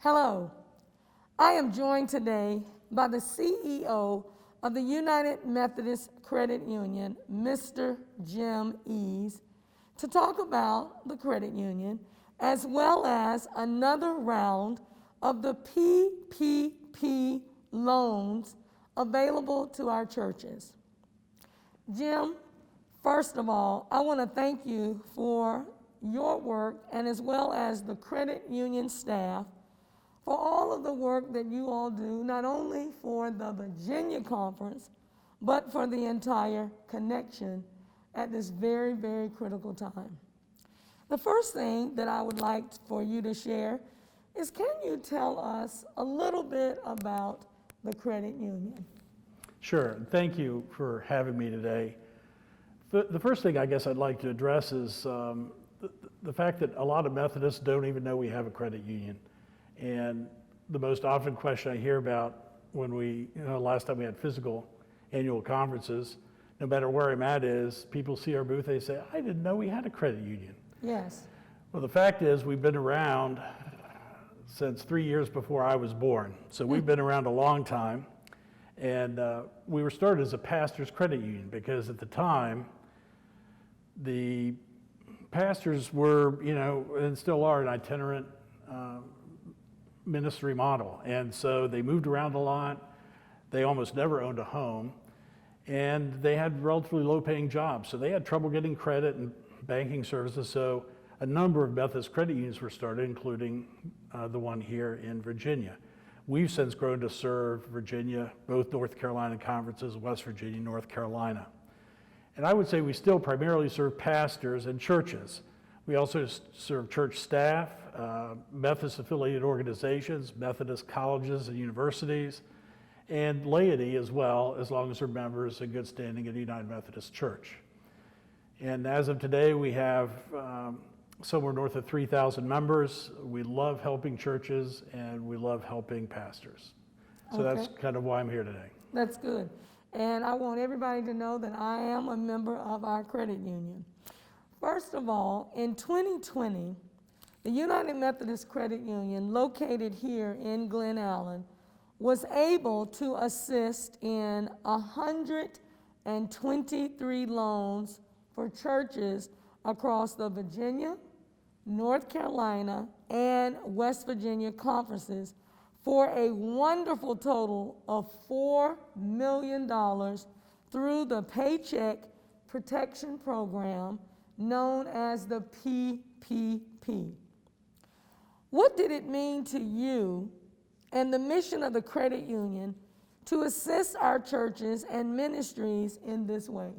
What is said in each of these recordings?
Hello, I am joined today by the CEO of the United Methodist Credit Union, Mr. Jim Eads, to talk about the credit union as well as another round of the PPP loans available to our churches. Jim, first of all, I want to thank you for your work and as well as the credit union staff for all of the work that you all do, not only for the Virginia conference, but for the entire connection at this very, very critical time. The first thing that I would like for you to share is, can you tell us a little bit about the credit union? Sure. Thank you for having me today. The first thing I guess I'd like to address is the fact that a lot of Methodists don't even know we have a credit union. And the most often question I hear about when last time we had physical annual conferences, no matter where I'm at, is people see our booth, they say, I didn't know we had a credit union. Yes. Well, the fact is we've been around since 3 years before I was born. So we've been around a long time. And we were started as a pastor's credit union because at the time, the pastors were, and still are, an itinerant ministry model. And so they moved around a lot. They almost never owned a home. And they had relatively low paying jobs. So they had trouble getting credit and banking services. So a number of Methodist credit unions were started, including the one here in Virginia. We've since grown to serve Virginia, both North Carolina conferences, West Virginia, North Carolina. And I would say we still primarily serve pastors and churches. We also serve church staff, Methodist affiliated organizations, Methodist colleges and universities, and laity as well, as long as they're members in good standing of the United Methodist Church. And as of today, we have somewhere north of 3,000 members. We love helping churches and we love helping pastors. So that's kind of why I'm here today. That's good. And I want everybody to know that I am a member of our credit union. First of all, in 2020, the United Methodist Credit Union, located here in Glen Allen, was able to assist in 123 loans for churches across the Virginia, North Carolina, and West Virginia conferences for a wonderful total of $4 million through the Paycheck Protection Program known as the PPP. What did it mean to you and the mission of the credit union to assist our churches and ministries in this way?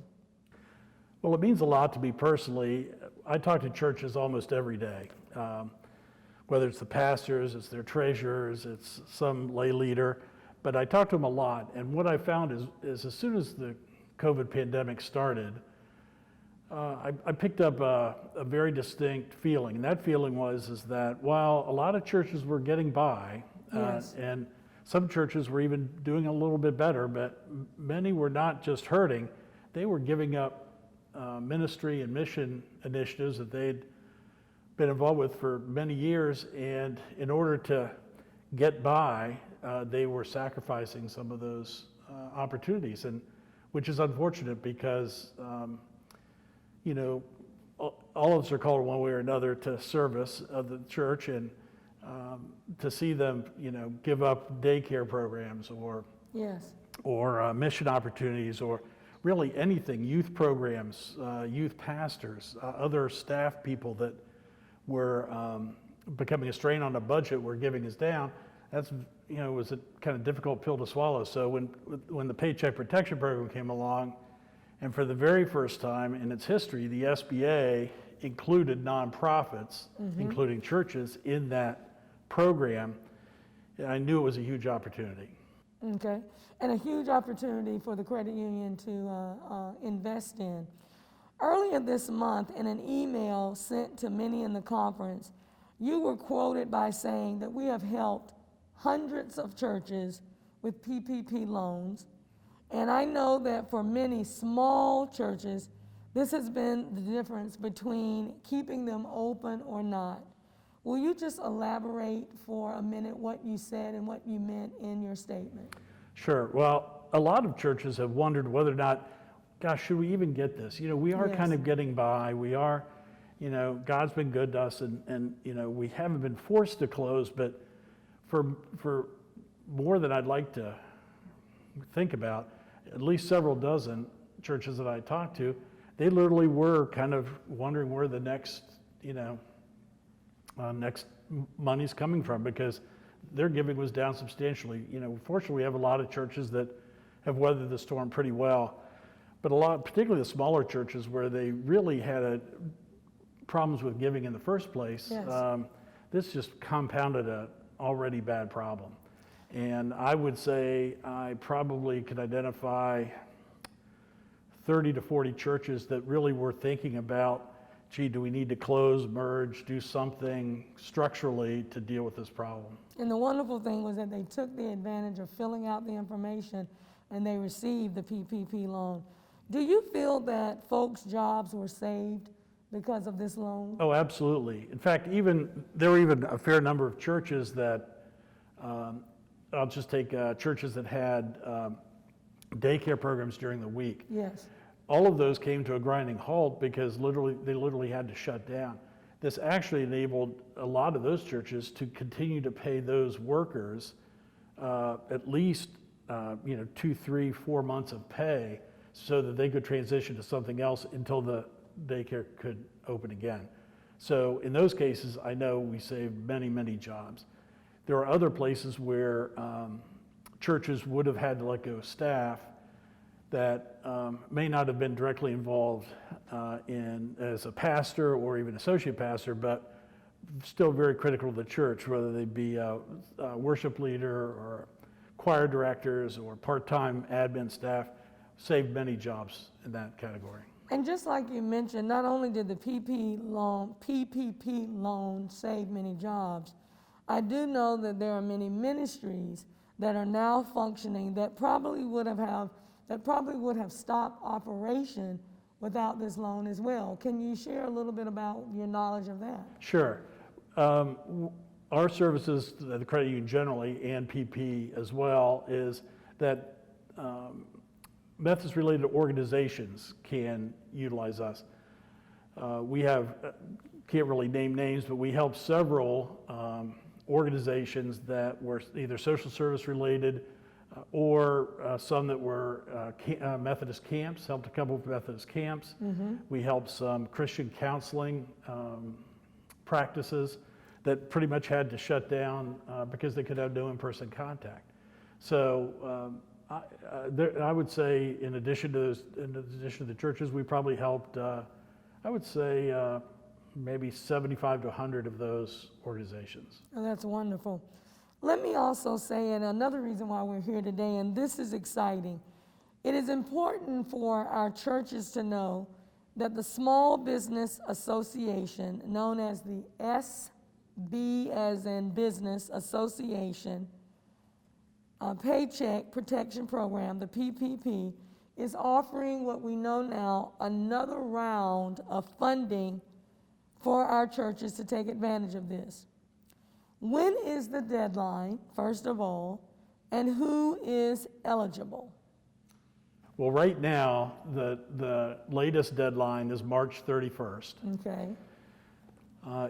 Well, it means a lot to me personally. I talk to churches almost every day, whether it's the pastors, it's their treasurers, it's some lay leader, but I talk to them a lot. And what I found is as soon as the COVID pandemic started, I picked up a very distinct feeling. And that feeling is that while a lot of churches were getting by, yes, and some churches were even doing a little bit better, but many were not just hurting, they were giving up ministry and mission initiatives that they'd been involved with for many years, and in order to get by, they were sacrificing some of those opportunities, and which is unfortunate because all of us are called one way or another to service of the church, and to see them give up daycare programs or yes, or mission opportunities or really anything, youth programs, youth pastors, other staff people that were becoming a strain on the budget were giving us down. That's, was a kind of difficult pill to swallow. So when the Paycheck Protection Program came along, and for the very first time in its history, the SBA included nonprofits, including churches, in that program, I knew it was a huge opportunity. Okay, and a huge opportunity for the credit union to invest in. Earlier this month, in an email sent to many in the conference, you were quoted by saying that we have helped hundreds of churches with PPP loans, and I know that for many small churches, this has been the difference between keeping them open or not. Will you just elaborate for a minute what you said and what you meant in your statement? Sure. Well, a lot of churches have wondered whether or not, gosh, should we even get this? We are Yes. kind of getting by. We are, God's been good to us, and we haven't been forced to close, but for more than I'd like to think about, at least several dozen churches that I talked to, they literally were kind of wondering where the next money's coming from, because their giving was down substantially. Fortunately, we have a lot of churches that have weathered the storm pretty well, but a lot, particularly the smaller churches where they really had problems with giving in the first place, Yes. this just compounded a already bad problem. And I would say I probably could identify 30 to 40 churches that really were thinking about, gee, do we need to close, merge, do something structurally to deal with this problem? And the wonderful thing was that they took the advantage of filling out the information and they received the PPP loan. Do you feel that folks' jobs were saved because of this loan? Oh, absolutely. In fact, there were even a fair number of churches that, I'll just take churches that had daycare programs during the week. Yes. All of those came to a grinding halt because they literally had to shut down. This actually enabled a lot of those churches to continue to pay those workers at least 2, 3, 4 months of pay so that they could transition to something else until the daycare could open again. So in those cases, I know we saved many, many jobs. There are other places where churches would have had to let go staff that may not have been directly involved as a pastor or even associate pastor, but still very critical to the church, whether they be a worship leader or choir directors or part-time admin staff, saved many jobs in that category. And just like you mentioned, not only did the PPP loan save many jobs, I do know that there are many ministries that are now functioning that probably would have stopped operation without this loan as well. Can you share a little bit about your knowledge of that? Sure. Our services, the credit union generally, and PP as well, is that Methodist-related organizations can utilize us. We have, can't really name names, but we help several organizations that were either social service related or some that were Methodist camps, helped a couple of Methodist camps. Mm-hmm. We helped some Christian counseling practices that pretty much had to shut down because they could have no in-person contact. So I would say, in addition to the churches, we probably helped, I would say, maybe 75 to 100 of those organizations. Oh, that's wonderful. Let me also say, and another reason why we're here today, and this is exciting, it is important for our churches to know that the Small Business Association, known as the SB as in Business Association, Paycheck Protection Program, the PPP, is offering what we know now, another round of funding for our churches to take advantage of this. When is the deadline, first of all, and who is eligible? Well, right now, the latest deadline is March 31st. Okay.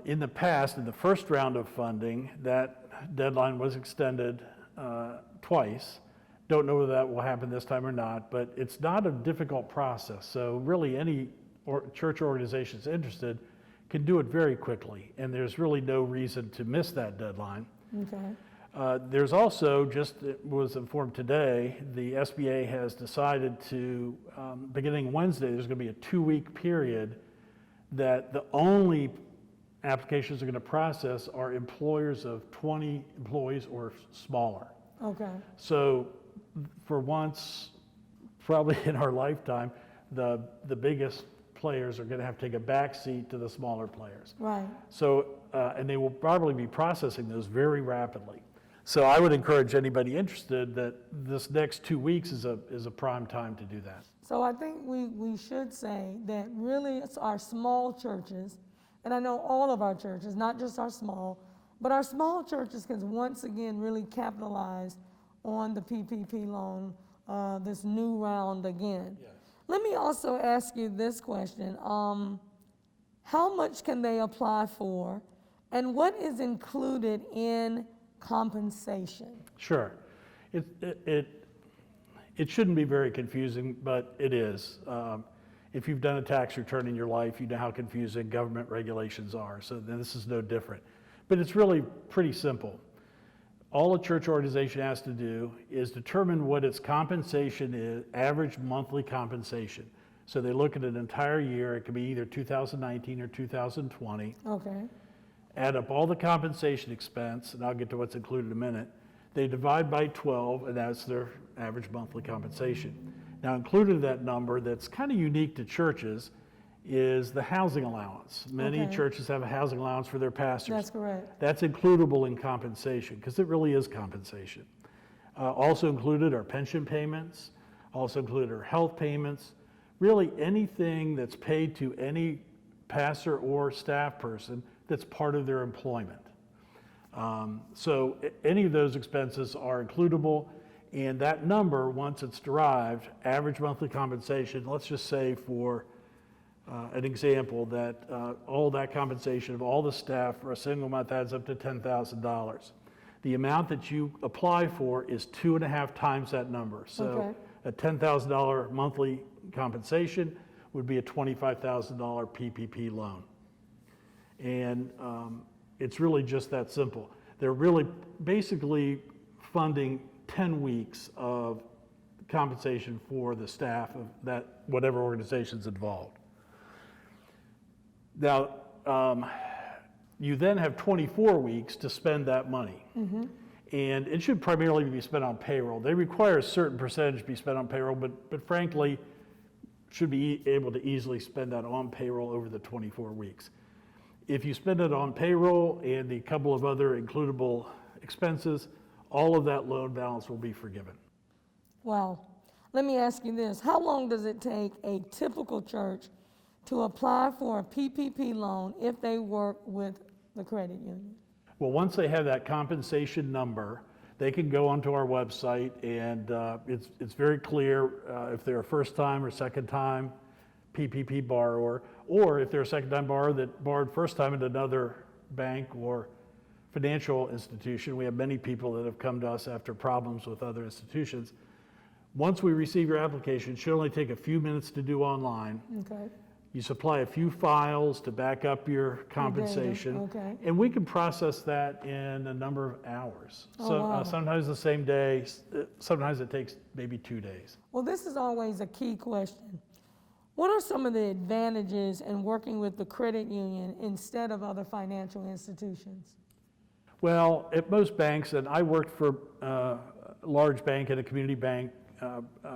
In the past, in the first round of funding, that deadline was extended twice. Don't know whether that will happen this time or not, but it's not a difficult process. So really any church organizations interested can do it very quickly, and there's really no reason to miss that deadline. Okay. There's also, just was informed today, the SBA has decided to, beginning Wednesday, there's going to be a 2-week period that the only applications are going to process are employers of 20 employees or smaller. Okay. So for once, probably in our lifetime, the biggest players are going to have to take a back seat to the smaller players. Right. So, and they will probably be processing those very rapidly. So I would encourage anybody interested that this next 2 weeks is a prime time to do that. So I think we should say that really it's our small churches, and I know all of our churches, not just our small, but our small churches can once again really capitalize on the PPP loan, this new round again. Yes. Let me also ask you this question. How much can they apply for, and what is included in compensation? Sure. It shouldn't be very confusing, but it is. If you've done a tax return in your life, you know how confusing government regulations are, so then this is no different. But it's really pretty simple. All a church organization has to do is determine what its compensation is, average monthly compensation. So they look at an entire year, it could be either 2019 or 2020, Okay, add up all the compensation expense, and I'll get to what's included in a minute. They divide by 12, and that's their average monthly compensation. Now, included in that number that's kind of unique to churches is the housing allowance. Many Okay. churches have a housing allowance for their pastors. that's correct. That's includable in compensation, because it really is compensation. Also included are pension payments, also included are health payments, really anything that's paid to any pastor or staff person that's part of their employment. So any of those expenses are includable, and that number, once it's derived, average monthly compensation, let's just say for an example that all that compensation of all the staff for a single month adds up to $10,000. The amount that you apply for is 2.5 times that number. So Okay. a $10,000 monthly compensation would be a $25,000 PPP loan. And it's really just that simple. They're really basically funding 10 weeks of compensation for the staff of that, whatever organization's involved. Now, you then have 24 weeks to spend that money. And it should primarily be spent on payroll. They require a certain percentage to be spent on payroll, but frankly, should be able to easily spend that on payroll over the 24 weeks. If you spend it on payroll and the couple of other includable expenses, all of that loan balance will be forgiven. Wow. Let me ask you this. How long does it take a typical church to apply for a PPP loan if they work with the credit union? Well, once they have that compensation number, they can go onto our website, and it's very clear if they're a first-time or second-time PPP borrower, or if they're a second-time borrower that borrowed first time at another bank or financial institution. We have many people that have come to us after problems with other institutions. Once we receive your application, it should only take a few minutes to do online. Okay. You supply a few files to back up your compensation, okay. and we can process that in a number of hours. Oh, So wow. sometimes the same day, sometimes it takes maybe 2 days. Well, this is always a key question. What are some of the advantages in working with the credit union instead of other financial institutions? Well, at most banks, and I worked for a large bank and a community bank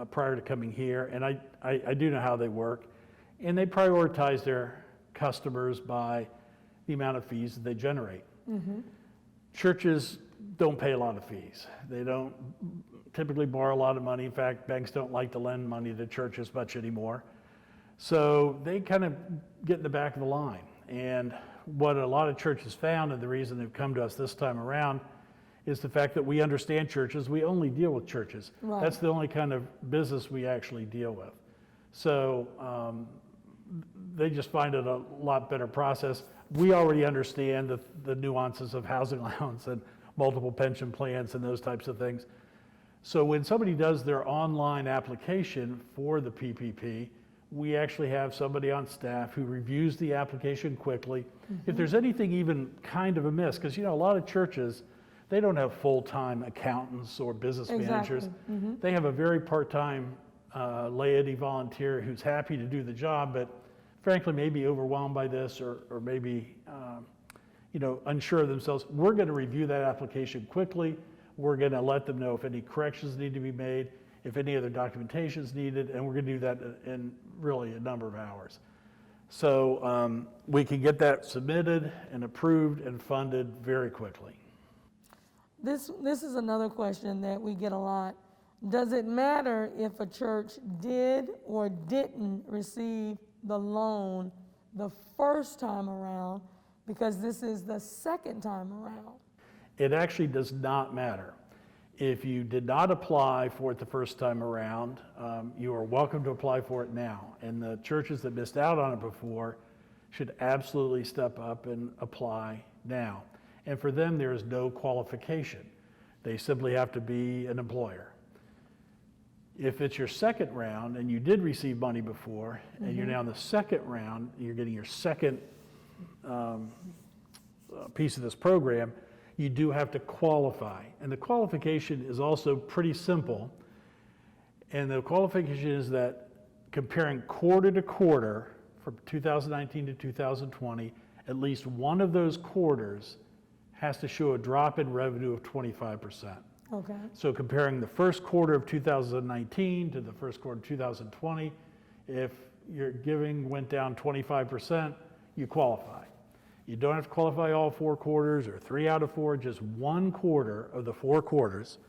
prior to coming here, and I do know how they work. And they prioritize their customers by the amount of fees that they generate. Churches don't pay a lot of fees. They don't typically borrow a lot of money. In fact, banks don't like to lend money to churches much anymore. So they kind of get in the back of the line. And what a lot of churches found, and the reason they've come to us this time around, is the fact that we understand churches. We only deal with churches. Right. That's the only kind of business we actually deal with. So they just find it a lot better process. We already understand the nuances of housing allowance and multiple pension plans and those types of things. So when somebody does their online application for the PPP, we actually have somebody on staff who reviews the application quickly. If there's anything even kind of amiss, because a lot of churches, they don't have full-time accountants or business managers. They have a very part-time laity volunteer who's happy to do the job, but frankly may be overwhelmed by this or maybe unsure of themselves. We're going to review that application quickly. We're going to let them know if any corrections need to be made, if any other documentation is needed, and we're going to do that in really a number of hours. So we can get that submitted and approved and funded very quickly. This is another question that we get a lot. Does it matter if a church did or didn't receive the loan the first time around because this is the second time around? It actually does not matter. If you did not apply for it the first time around, you are welcome to apply for it now. And the churches that missed out on it before should absolutely step up and apply now. And for them, there is no qualification. They simply have to be an employer. If it's your second round and you did receive money before, and you're now in the second round, you're getting your second piece of this program, you do have to qualify. And the qualification is also pretty simple. And the qualification is that comparing quarter to quarter from 2019 to 2020, at least one of those quarters has to show a drop in revenue of 25%. Okay. So comparing the first quarter of 2019 to the first quarter of 2020, if your giving went down 25%, you qualify. You don't have to qualify all 4 quarters or 3 out of 4, just 1 quarter of the 4 quarters.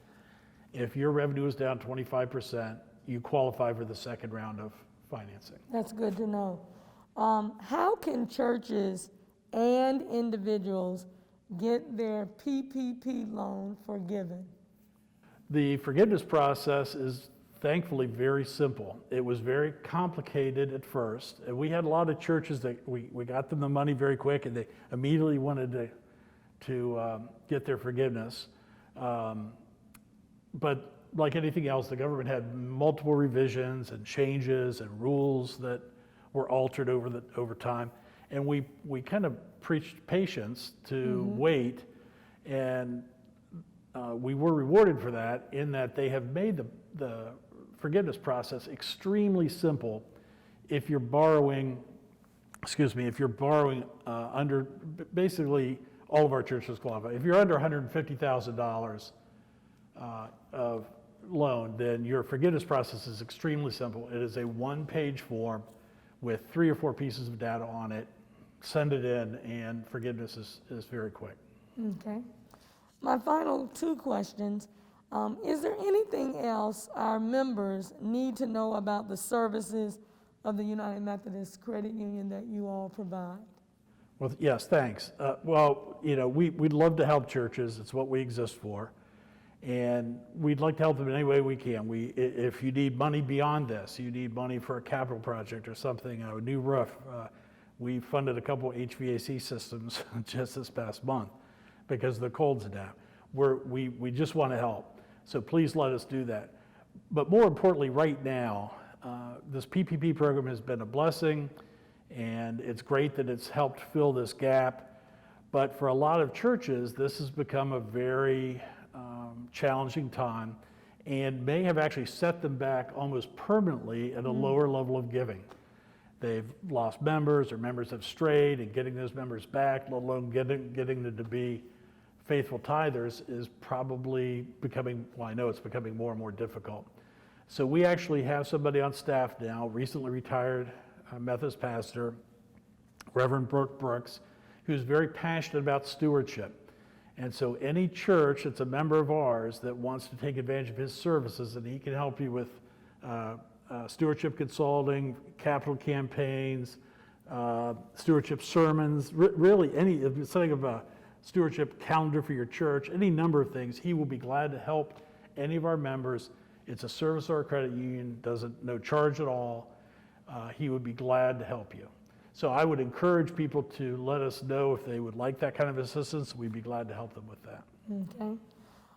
If your revenue is down 25%, you qualify for the second round of financing. That's good to know. How can churches and individuals get their PPP loan forgiven? The forgiveness process is thankfully very simple. It was very complicated at first, and we had a lot of churches that we got them the money very quick, and they immediately wanted to get their forgiveness. But like anything else, the government had multiple revisions and changes and rules that were altered over time, and we kind of preached patience to wait, and we were rewarded for that in that they have made the forgiveness process extremely simple if you're borrowing, under, basically all of our churches qualify. If you're under $150,000 of loan, then your forgiveness process is extremely simple. It is a 1-page form with 3 or 4 pieces of data on it. Send it in, and forgiveness is very quick. Okay. My final 2 questions. Is there anything else our members need to know about the services of the United Methodist Credit Union that you all provide? Well, yes, thanks. Well, we'd love to help churches. It's what we exist for. And we'd like to help them in any way we can. If you need money beyond this, you need money for a capital project or something, a new roof. We funded a couple HVAC systems just this past month because of the cold snap. We just want to help. So please let us do that. But more importantly, right now, this PPP program has been a blessing, and it's great that it's helped fill this gap. But for a lot of churches, this has become a very challenging time and may have actually set them back almost permanently at a lower level of giving. They've lost members, or members have strayed, and getting those members back, let alone getting them to be faithful tithers, is probably becoming, well, I know it's becoming more and more difficult. So we actually have somebody on staff now, recently retired Methodist pastor, Reverend Brooks, who's very passionate about stewardship. And so any church that's a member of ours that wants to take advantage of his services, and he can help you with stewardship consulting, capital campaigns, stewardship sermons, really setting up a stewardship calendar for your church, any number of things. He will be glad to help any of our members. It's a service of our credit union, no charge at all. He would be glad to help you. So I would encourage people to let us know if they would like that kind of assistance. We'd be glad to help them with that. Okay.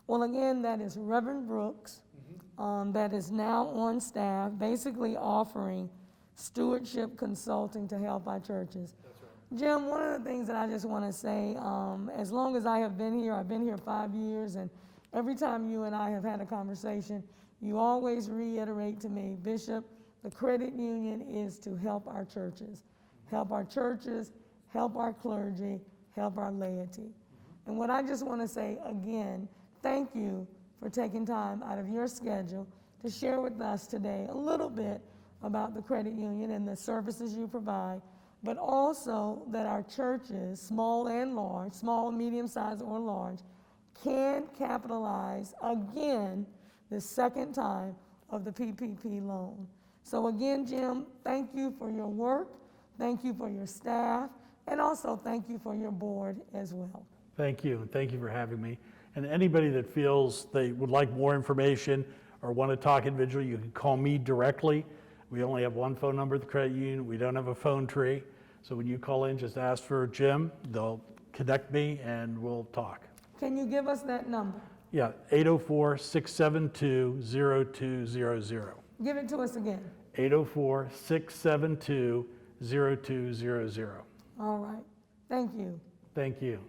Well, again, that is Reverend Brooks, that is now on staff, basically offering stewardship consulting to help our churches. That's right. Jim, one of the things that I just want to say, as long as I have been here, I've been here 5 years, and every time you and I have had a conversation, you always reiterate to me, Bishop, the credit union is to help our churches. Help our churches, help our clergy, help our laity. And what I just want to say again, thank you for taking time out of your schedule to share with us today a little bit about the credit union and the services you provide, but also that our churches, small and large, small, medium-sized, or large, can capitalize again the second time of the PPP loan. So again, Jim, thank you for your work. Thank you for your staff, and also thank you for your board as well. Thank you, and thank you for having me. And anybody that feels they would like more information or want to talk individually, you can call me directly. We only have one phone number at the credit union. We don't have a phone tree. So when you call in, just ask for Jim. They'll connect me and we'll talk. Can you give us that number? Yeah, 804-672-0200. Give it to us again. 804-672-0200. All right. Thank you. Thank you.